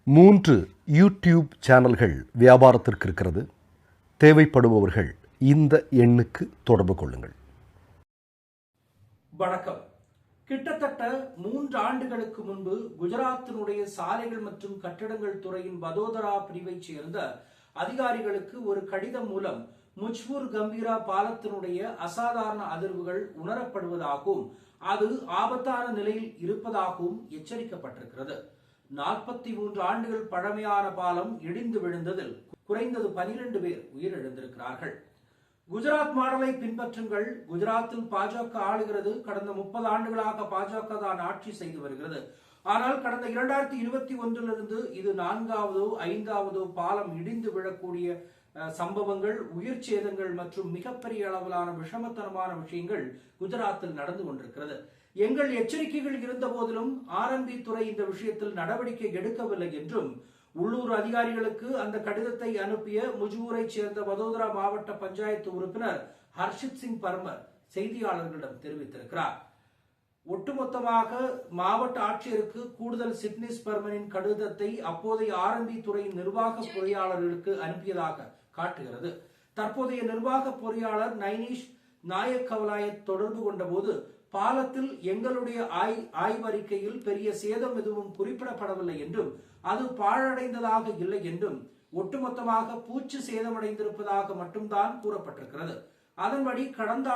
3 YouTube சேனல்கள் வியாபாரத்திற்கு இருக்கிறது. தேவைப்படுபவர்கள் இந்த எண்ணுக்கு தொடர்பு கொள்ளுங்கள். வணக்கம். கிட்டத்தட்ட 3 ஆண்டுகளுக்கு முன்பு குஜராத்தினுடைய சாலைகள் மற்றும் கட்டடங்கள் துறையின் வதோதரா பிரிவைச் சேர்ந்த அதிகாரிகளுக்கு ஒரு கடிதம் மூலம் முஜ்பூர் கம்பீரா பாலத்தினுடைய அசாதாரண அதிர்வுகள் உணரப்படுவதாகவும் அது ஆபத்தான நிலையில் இருப்பதாகவும் எச்சரிக்கப்பட்டிருக்கிறது. 43 ஆண்டுகள் பழமையான பாலம் இடிந்து விழுந்ததில் குறைந்தது 12 பேர் உயிரிழந்திருக்கிறார்கள். குஜராத் மாடலை பின்பற்றுங்கள். குஜராத்தில் பாஜக ஆளுகிறது. கடந்த 30 ஆண்டுகளாக பாஜக தான் ஆட்சி செய்து வருகிறது. ஆனால் கடந்த 2021 இது 4வது 5வது பாலம் இடிந்து விழக்கூடிய சம்பவங்கள், உயிர் சேதங்கள் மற்றும் மிகப்பெரிய அளவிலான விஷமத்தனமான விஷயங்கள் குஜராத்தில் நடந்து கொண்டிருக்கிறது. எங்கள் எச்சரிக்கைகள் இருந்த போதிலும் ஆர்என்பி துறை இந்த விஷயத்தில் நடவடிக்கை எடுக்கவில்லை என்றும் உள்ளூர் அதிகாரிகளுக்கு அந்த கடிதத்தை அனுப்பிய முஜ்பூரை சேர்ந்த வதோதரா மாவட்ட பஞ்சாயத்து உறுப்பினர் ஹர்ஷித் சிங் பர்மர் செய்தியாளர்களிடம் தெரிவித்திருக்கிறார். ஒட்டுமொத்தமாக மாவட்ட ஆட்சியருக்கு கூடுதல் சிட்னிஸ் பர்மனின் கடிதத்தை அப்போதைய ஆர்என்பி துறையின் நிர்வாக பொறியாளர்களுக்கு அனுப்பியதாக காட்டுகிறது. தற்போதைய நிர்வாக பொறியாளர் நைனிஷ் நாயக்கவலாயத் தொடர்பு கொண்ட போது பாலத்தில் எங்களுடைய ஆய்வறிக்கையில் பெரிய சேதம் எதுவும் குறிப்பிடப்படவில்லை என்றும் அது பாழடைந்ததாக இல்லை என்றும் ஒட்டுமொத்தமாக பூச்சு சேதமடைந்திருப்பதாக மட்டும்தான் கூறப்பட்டிருக்கிறது. அதன்படி கடந்த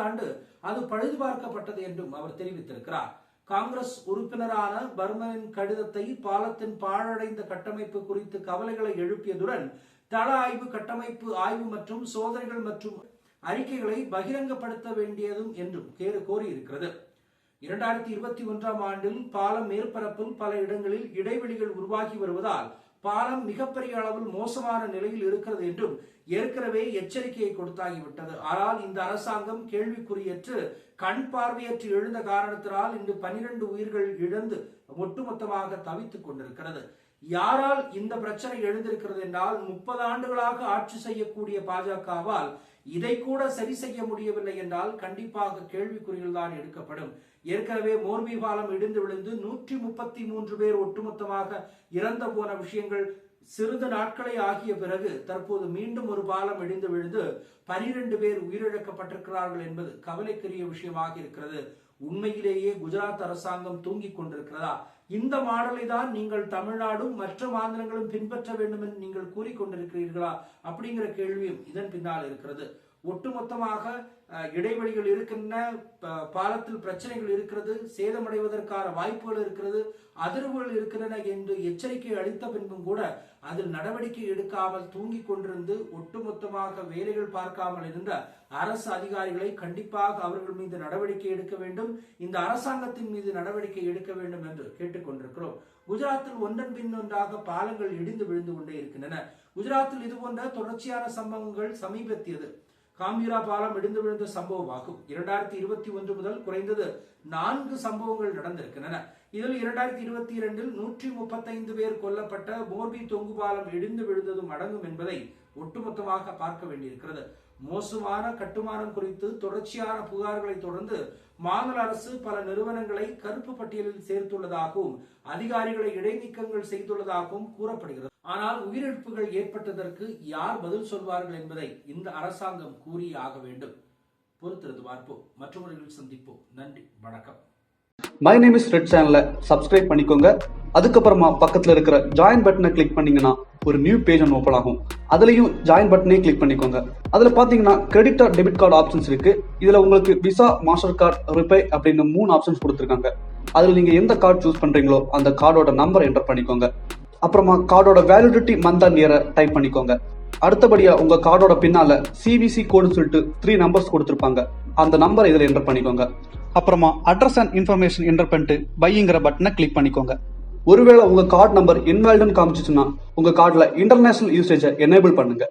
ஆண்டு அது பழுது பார்க்கப்பட்டது என்றும் அவர் தெரிவித்திருக்கிறார். காங்கிரஸ் உறுப்பினரான பர்மனின் கடிதத்தை பாலத்தின் பாழடைந்த கட்டமைப்பு குறித்து கவலைகளை எழுப்பியதுடன் தள ஆய்வு, கட்டமைப்பு ஆய்வு மற்றும் சோதனைகள் மற்றும் அறிக்கைகளை பகிரங்கப்படுத்த வேண்டியதும் என்றும் கோரியிருக்கிறது. 2021 ஆண்டில் பாலம் மேற்பரப்பில் பல இடங்களில் இடைவெளிகள் உருவாகி வருவதால் பாலம் மிகப்பெரிய அளவில் மோசமான நிலையில் இருக்கிறது என்றும் ஏற்கனவே எச்சரிக்கையை கொடுத்தாகிவிட்டது. ஆனால் இந்த அரசாங்கம் கேள்விக்குறியற்று கண் பார்வையற்று எழுந்த காரணத்தினால் இன்று 12 உயிர்கள் இழந்து ஒட்டுமொத்தமாக தவித்துக் கொண்டிருக்கிறது. யாரால் இந்த பிரச்சனை எழுந்திருக்கிறது என்றால் 30 ஆண்டுகளாக ஆட்சி செய்யக்கூடிய பாஜகவால் இதை கூட சரி செய்ய முடியவில்லை என்றால் கண்டிப்பாக கேள்விக்குறிகள் தான் எடுக்கப்படும். ஏற்கனவே மோர்பி பாலம் இடிந்து விழுந்து 133 பேர் ஒட்டுமொத்தமாக இறந்த போன விஷயங்கள் சிறிது நாட்களே ஆகிய பிறகு தற்போது மீண்டும் ஒரு பாலம் இடிந்து விழுந்து 12 பேர் உயிரிழக்கப்பட்டிருக்கிறார்கள் என்பது கவலைக்குரிய விஷயமாக இருக்கிறது. உண்மையிலேயே குஜராத் அரசாங்கம் தூங்கிக் கொண்டிருக்கிறதா? இந்த மாடலை தான் நீங்கள் தமிழ்நாடும் மற்ற மாநிலங்களும் பின்பற்ற வேண்டும் என்று நீங்கள் கூறிக்கொண்டிருக்கிறீர்களா அப்படிங்கிற கேள்வியும் இதன் பின்னால் இருக்கிறது. ஒட்டுமொத்தமாக இடைவெளிகள் இருக்கின்றன, பாலத்தில் பிரச்சனைகள் இருக்கிறது, சேதமடைவதற்கான வாய்ப்புகள் இருக்கிறது, அதிர்வுகள் இருக்கின்றன என்று எச்சரிக்கை அளித்த பின்பும் கூட அதில் நடவடிக்கை எடுக்காமல் தூங்கிக் கொண்டிருந்து ஒட்டுமொத்தமாக வேலைகள் பார்க்காமல் இருந்த அரசு அதிகாரிகளை கண்டிப்பாக அவர்கள் மீது நடவடிக்கை எடுக்க வேண்டும், இந்த அரசாங்கத்தின் மீது நடவடிக்கை எடுக்க வேண்டும் என்று கேட்டுக்கொண்டிருக்கிறோம். குஜராத்தில் ஒன்றன் பின் ஒன்றாக பாலங்கள் இடிந்து விழுந்து கொண்டே இருக்கின்றன. குஜராத்தில் இது போன்ற தொடர்ச்சியான சம்பவங்கள் சமீபத்தியது காம்பீரா பாலம் இடிந்து விழுந்த சம்பவம் ஆகும். 2021 முதல் குறைந்தது 4 சம்பவங்கள் நடந்திருக்கின்றன. இதில் 2022 135 பேர் கொல்லப்பட்ட மோர்பி தொங்கு பாலம் இடிந்து விழுந்ததும் அடங்கும் என்பதை ஒட்டுமொத்தமாக பார்க்க வேண்டியிருக்கிறது. மோசமான கட்டுமானம் குறித்து தொடர்ச்சியான புகார்களை தொடர்ந்து மாநில அரசு பல நிறுவனங்களை கருப்பு பட்டியலில் சேர்த்துள்ளதாகவும் அதிகாரிகளை இடைநீக்கங்கள் செய்துள்ளதாகவும் கூறப்படுகிறது. ஆனால் உயிரிழப்புகள் ஏற்பட்டதற்கு யார் பதில் சொல்வார்கள் என்பதை இந்த அரசாங்கம் கூறி ஆக வேண்டும். பொறுத்திருந்து பார்ப்போம். மற்றவர்கள் சந்திப்போம். நன்றி, வணக்கம். மை நேம் இஸ் ரெட் சேனலை சப்ஸ்கிரைப் பண்ணிக்கோங்க. அதுக்கப்புறமா பக்கத்தில் இருக்கிற ஜாயின் பட்டனை கிளிக் பண்ணீங்கன்னா ஒரு நியூ பேஜ் ஒன்று ஓப்பன் ஆகும். அதுலயும் ஜாயின் பட்டனே கிளிக் பண்ணிக்கோங்க. அதுல பாத்தீங்கன்னா credit R debit card options இருக்கு. இதுல உங்களுக்கு விசா, மாஸ்டர் கார்டு, ரிப்பே அப்படின்னு 3 ஆப்ஷன்ஸ் கொடுத்துருக்காங்க. அதுல நீங்க எந்த கார்டு சூஸ் பண்றீங்களோ அந்த கார்டோட நம்பர் என்டர் பண்ணிக்கோங்க. அப்புறமா கார்டோட வேலிடிட்டி மந்த் அண்ட் இயரை டைப் பண்ணிக்கோங்க. அடுத்தபடியா உங்க கார்டோட பின்னால சிவிசி கோடுன்னு சொல்லிட்டு 3 நம்பர்ஸ் கொடுத்துருப்பாங்க. அந்த நம்பர் இதுல என்டர் பண்ணிக்கோங்க. அப்புறமா அட்ரஸ் அண்ட் இன்ஃபர்மேஷன் என்டர் பண்ணிட்டு பைங்கிற பட்டனை கிளிக் பண்ணிக்கோங்க. ஒருவேளை உங்க கார்டு நம்பர் இன்வாலிட்னு காமிச்சிச்சுன்னா உங்க கார்டுல இன்டர்நேஷனல் யூசேஜை எனேபிள் பண்ணுங்க.